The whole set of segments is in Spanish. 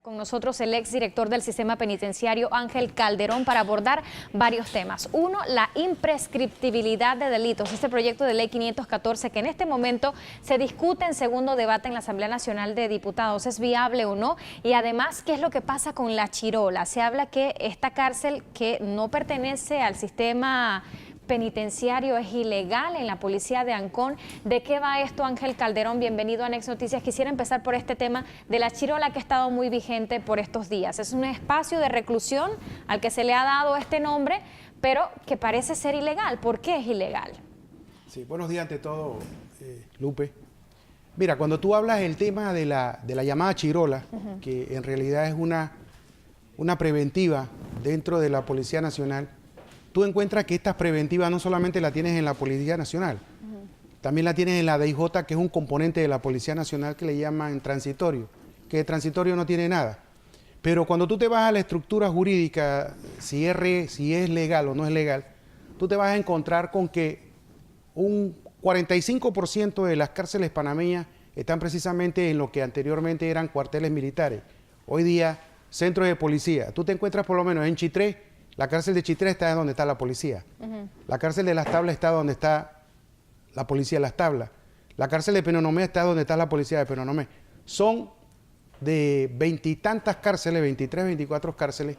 Con nosotros el exdirector del sistema penitenciario, Ángel Calderón, para abordar varios temas. Uno, la imprescriptibilidad de delitos. Este proyecto de ley 514 que en este momento se discute en segundo debate en la Asamblea Nacional de Diputados. ¿Es viable o no? Y además, ¿qué es lo que pasa con La Chirola? Se habla que esta cárcel que no pertenece al sistema penitenciario es ilegal en la policía de Ancón. ¿De qué va esto, Ángel Calderón? Bienvenido a Next Noticias. Quisiera empezar por este tema de La Chirola, que ha estado muy vigente por estos días. Es un espacio de reclusión al que se le ha dado este nombre, pero que parece ser ilegal. ¿Por qué es ilegal? Sí, buenos días ante todo, Lupe. Mira, cuando tú hablas del tema de la llamada Chirola, que en realidad es una preventiva dentro de la Policía Nacional, tú encuentras que estas preventivas no solamente la tienes en la Policía Nacional, también la tienes en la DIJ, que es un componente de la Policía Nacional que le llaman transitorio, que de transitorio no tiene nada. Pero cuando tú te vas a la estructura jurídica, si es legal o no es legal, tú te vas a encontrar con que un 45% de las cárceles panameñas están precisamente en lo que anteriormente eran cuarteles militares. Hoy día, centros de policía. Tú te encuentras por lo menos en Chitré. La cárcel de Chitré está donde está la policía. La cárcel de Las Tablas está donde está la policía de Las Tablas. La cárcel de Penonomé está donde está la policía de Penonomé. Son de veintitantas cárceles, 23, 24 cárceles.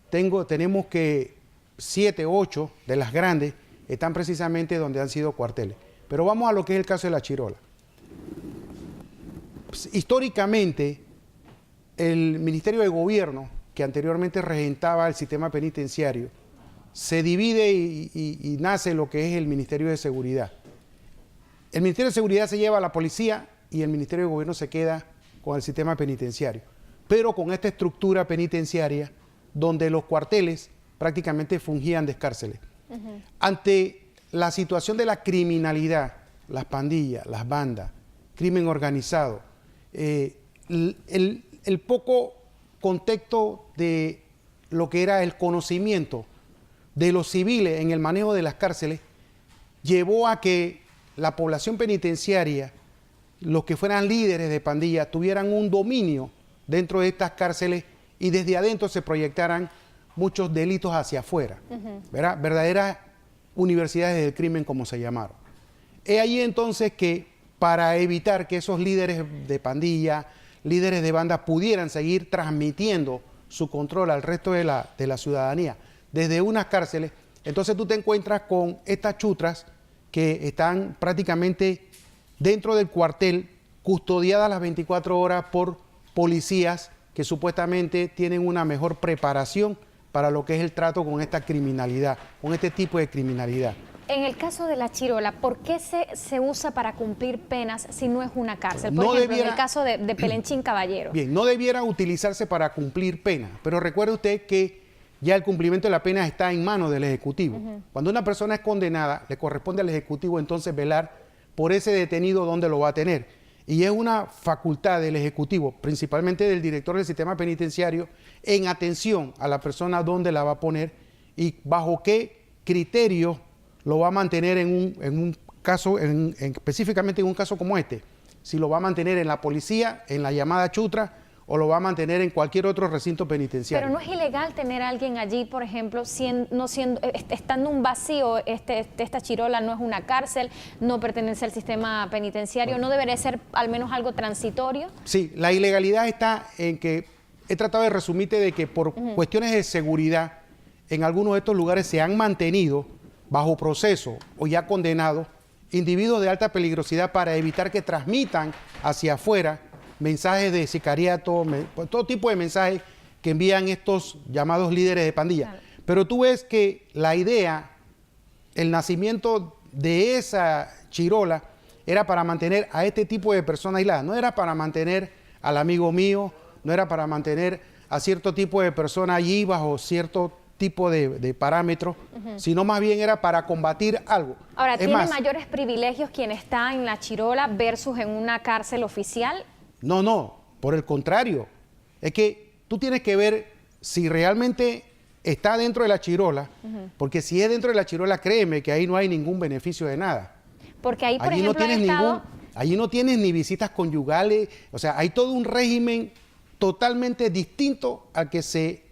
Tenemos que 7, 8 de las grandes están precisamente donde han sido cuarteles. Pero vamos a lo que es el caso de La Chirola. Pues, históricamente, el Ministerio de Gobierno, que anteriormente regentaba el sistema penitenciario, se divide y nace lo que es el Ministerio de Seguridad. El Ministerio de Seguridad se lleva a la policía y el Ministerio de Gobierno se queda con el sistema penitenciario, pero con esta estructura penitenciaria donde los cuarteles prácticamente fungían de cárceles. Ante la situación de la criminalidad, las pandillas, las bandas, crimen organizado, el poco contexto de lo que era el conocimiento de los civiles en el manejo de las cárceles, llevó a que la población penitenciaria, los que fueran líderes de pandillas, tuvieran un dominio dentro de estas cárceles y desde adentro se proyectaran muchos delitos hacia afuera, verdaderas universidades del crimen, como se llamaron. Es ahí entonces que, para evitar que esos líderes de pandilla, líderes de banda pudieran seguir transmitiendo su control al resto de la ciudadanía desde unas cárceles, entonces tú te encuentras con estas chutras que están prácticamente dentro del cuartel, custodiadas las 24 horas por policías que supuestamente tienen una mejor preparación para lo que es el trato con esta criminalidad, con este tipo de criminalidad. En el caso de La Chirola, ¿por qué se usa para cumplir penas si no es una cárcel? Por ejemplo, en el caso de Pelenchín Caballero. Bien, no debiera utilizarse para cumplir penas, pero recuerde usted que ya el cumplimiento de la pena está en manos del Ejecutivo. Cuando una persona es condenada, le corresponde al Ejecutivo entonces velar por ese detenido donde lo va a tener. Y es una facultad del Ejecutivo, principalmente del director del sistema penitenciario, en atención a la persona donde la va a poner y bajo qué criterio lo va a mantener en un caso, específicamente en un caso como este. Si lo va a mantener en la policía, en la llamada chutra, o lo va a mantener en cualquier otro recinto penitenciario. Pero no es ilegal tener a alguien allí, por ejemplo, estando un vacío, esta Chirola no es una cárcel, no pertenece al sistema penitenciario, ¿no debería ser al menos algo transitorio? Sí, la ilegalidad está en que, he tratado de resumirte de que por cuestiones de seguridad, en algunos de estos lugares se han mantenido bajo proceso o ya condenados individuos de alta peligrosidad para evitar que transmitan hacia afuera mensajes de sicariato, todo tipo de mensajes que envían estos llamados líderes de pandilla. Claro. Pero tú ves que la idea, el nacimiento de esa Chirola era para mantener a este tipo de personas aisladas, no era para mantener al amigo mío, no era para mantener a cierto tipo de persona allí bajo cierto tipo de parámetros, sino más bien era para combatir algo. Ahora, ¿tiene mayores privilegios quien está en La Chirola versus en una cárcel oficial? No, por el contrario. Es que tú tienes que ver si realmente está dentro de La Chirola, porque si es dentro de La Chirola, créeme que ahí no hay ningún beneficio de nada. Porque ahí, por ejemplo, allí no tienes ni visitas conyugales, o sea, hay todo un régimen totalmente distinto al que se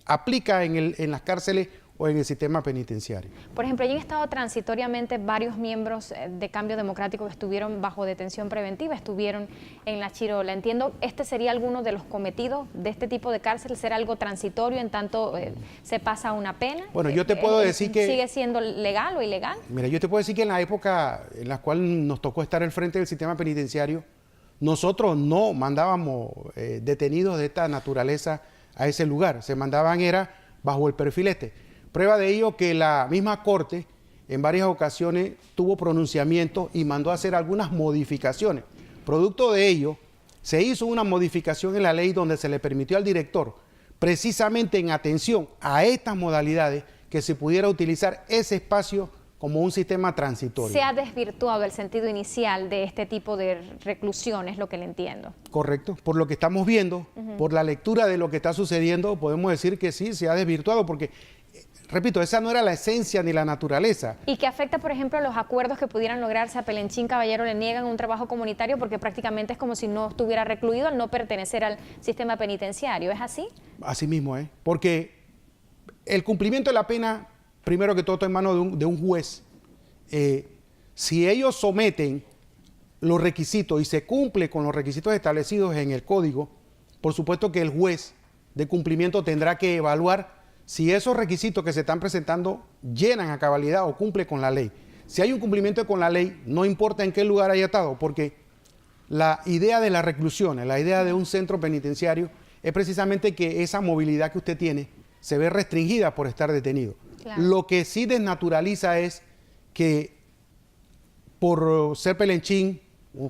aplica en las cárceles o en el sistema penitenciario. Por ejemplo, allí han estado transitoriamente varios miembros de Cambio Democrático que estuvieron bajo detención preventiva, estuvieron en La Chirola. Entiendo, ¿este sería alguno de los cometidos de este tipo de cárcel, ser algo transitorio en tanto se pasa una pena? Bueno, yo te puedo decir que... ¿Sigue siendo legal o ilegal? Mira, yo te puedo decir que en la época en la cual nos tocó estar al frente del sistema penitenciario, nosotros no mandábamos detenidos de esta naturaleza a ese lugar, se mandaban era bajo el perfil este. Prueba de ello que la misma Corte en varias ocasiones tuvo pronunciamientos y mandó a hacer algunas modificaciones. Producto de ello, se hizo una modificación en la ley donde se le permitió al director, precisamente en atención a estas modalidades, que se pudiera utilizar ese espacio como un sistema transitorio. Se ha desvirtuado el sentido inicial de este tipo de reclusión, es lo que le entiendo. Correcto. Por lo que estamos viendo, por la lectura de lo que está sucediendo, podemos decir que sí, se ha desvirtuado porque... Repito, esa no era la esencia ni la naturaleza. ¿Y que afecta, por ejemplo, los acuerdos que pudieran lograrse? A Pelenchín Caballero le niegan un trabajo comunitario porque prácticamente es como si no estuviera recluido al no pertenecer al sistema penitenciario. ¿Es así? Así mismo, porque el cumplimiento de la pena, primero que todo, está en manos de un juez. Si ellos someten los requisitos y se cumple con los requisitos establecidos en el código, por supuesto que el juez de cumplimiento tendrá que evaluar si esos requisitos que se están presentando llenan a cabalidad o cumple con la ley. Si hay un cumplimiento con la ley, no importa en qué lugar haya estado, porque la idea de la reclusión, la idea de un centro penitenciario, es precisamente que esa movilidad que usted tiene se ve restringida por estar detenido. Claro. Lo que sí desnaturaliza es que por ser Pelenchín,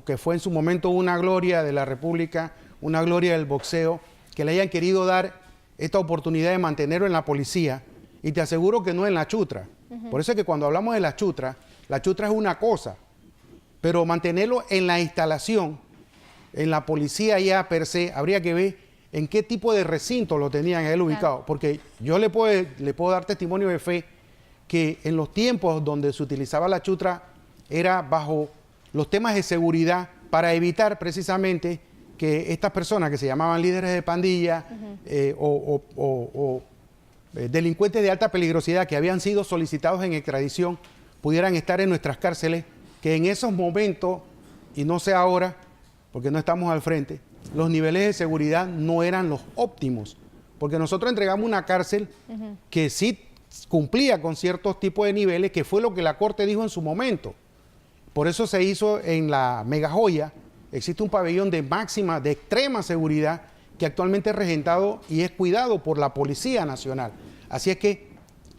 que fue en su momento una gloria de la República, una gloria del boxeo, que le hayan querido dar esta oportunidad de mantenerlo en la policía, y te aseguro que no en la chutra. Por eso es que cuando hablamos de la chutra es una cosa, pero mantenerlo en la instalación, en la policía ya per se, habría que ver en qué tipo de recinto lo tenían él ubicado, porque yo le puedo dar testimonio de fe que en los tiempos donde se utilizaba la chutra era bajo los temas de seguridad para evitar precisamente que estas personas que se llamaban líderes de pandilla o delincuentes de alta peligrosidad que habían sido solicitados en extradición pudieran estar en nuestras cárceles, que en esos momentos, y no sé ahora, porque no estamos al frente, los niveles de seguridad no eran los óptimos, porque nosotros entregamos una cárcel que sí cumplía con ciertos tipos de niveles, que fue lo que la Corte dijo en su momento. Por eso se hizo en la Mega Joya. Existe un pabellón de máxima, de extrema seguridad, que actualmente es regentado y es cuidado por la Policía Nacional. Así es que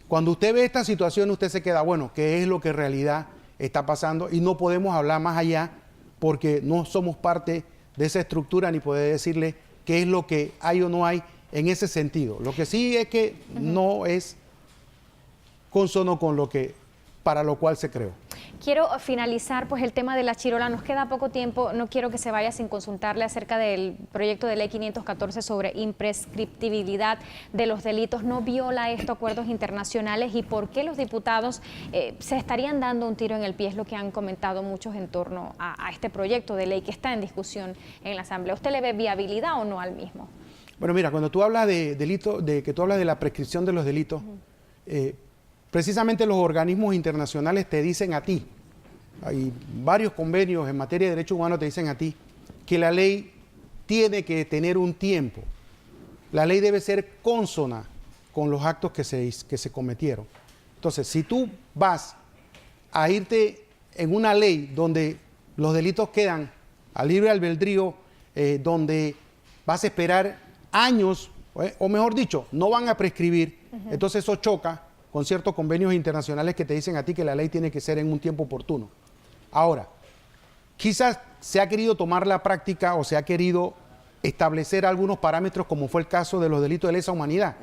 cuando usted ve esta situación, usted se queda, bueno, ¿qué es lo que en realidad está pasando? Y no podemos hablar más allá porque no somos parte de esa estructura ni poder decirle qué es lo que hay o no hay en ese sentido. Lo que sí es que no es consono con lo que, para lo cual se creó. Quiero finalizar pues el tema de La Chirola, nos queda poco tiempo, no quiero que se vaya sin consultarle acerca del proyecto de ley 514 sobre imprescriptibilidad de los delitos. ¿No viola esto acuerdos internacionales y por qué los diputados se estarían dando un tiro en el pie? Es lo que han comentado muchos en torno a este proyecto de ley que está en discusión en la Asamblea. ¿Usted le ve viabilidad o no al mismo? Bueno, mira, cuando tú hablas de delito, que tú hablas de la prescripción de los delitos, precisamente los organismos internacionales te dicen a ti, hay varios convenios en materia de derechos humanos te dicen a ti, que la ley tiene que tener un tiempo. La ley debe ser consona con los actos que se cometieron. Entonces, si tú vas a irte en una ley donde los delitos quedan a libre albedrío, donde vas a esperar años, o mejor dicho, no van a prescribir, entonces eso choca con ciertos convenios internacionales que te dicen a ti que la ley tiene que ser en un tiempo oportuno. Ahora, quizás se ha querido tomar la práctica o se ha querido establecer algunos parámetros, como fue el caso de los delitos de lesa humanidad,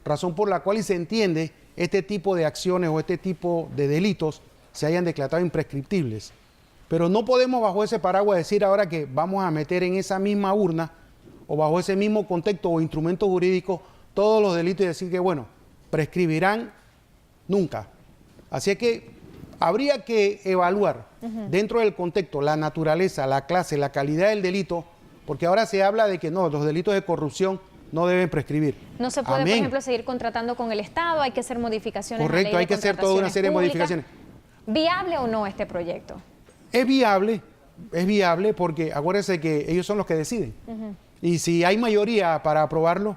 razón por la cual se entiende este tipo de acciones o este tipo de delitos se hayan declarado imprescriptibles. Pero no podemos bajo ese paraguas decir ahora que vamos a meter en esa misma urna o bajo ese mismo contexto o instrumento jurídico todos los delitos y decir que, bueno, prescribirán nunca. Así es que habría que evaluar dentro del contexto la naturaleza, la clase, la calidad del delito, porque ahora se habla de que no, los delitos de corrupción no deben prescribir. No se puede, Amén. por ejemplo, seguir contratando con el Estado, hay que hacer modificaciones. Correcto, hay que hacer toda una serie de modificaciones. ¿Viable o no este proyecto? Es viable porque acuérdense que ellos son los que deciden. Y si hay mayoría para aprobarlo,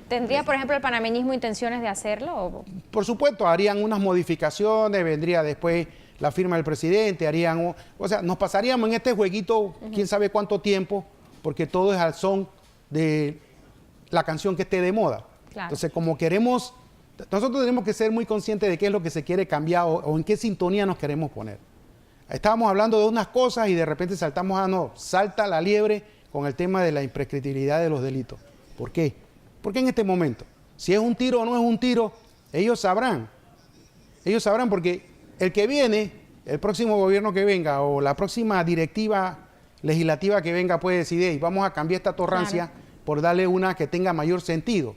¿Tendría, por ejemplo, el panameñismo intenciones de hacerlo? por supuesto, harían unas modificaciones, vendría después la firma del presidente, o sea, nos pasaríamos en este jueguito quién sabe cuánto tiempo, porque todo es al son de la canción que esté de moda. Claro. Entonces, como queremos, nosotros tenemos que ser muy conscientes de qué es lo que se quiere cambiar o en qué sintonía nos queremos poner. Estábamos hablando de unas cosas y de repente saltamos a no, salta la liebre con el tema de la imprescriptibilidad de los delitos. ¿Por qué? Porque en este momento, si es un tiro o no es un tiro, ellos sabrán. Ellos sabrán porque el que viene, el próximo gobierno que venga o la próxima directiva legislativa que venga puede decidir, "Ey, vamos a cambiar esta torrancia por darle una que tenga mayor sentido".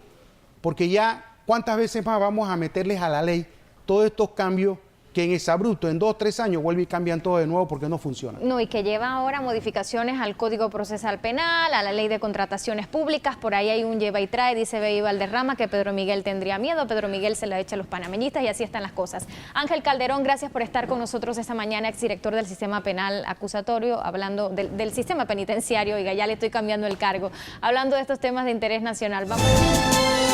Porque ya, ¿cuántas veces más vamos a meterles a la ley todos estos cambios que en exabrupto, en 2 o 3 años, vuelven y cambian todo de nuevo porque no funciona? No, y que lleva ahora modificaciones al Código Procesal Penal, a la Ley de Contrataciones Públicas, por ahí hay un lleva y trae, dice Bey Valderrama, que Pedro Miguel tendría miedo, Pedro Miguel se la echa a los panameñistas y así están las cosas. Ángel Calderón, gracias por estar con nosotros esta mañana, exdirector del Sistema Penal Acusatorio, hablando del sistema penitenciario, oiga, ya le estoy cambiando el cargo, hablando de estos temas de interés nacional. Vamos.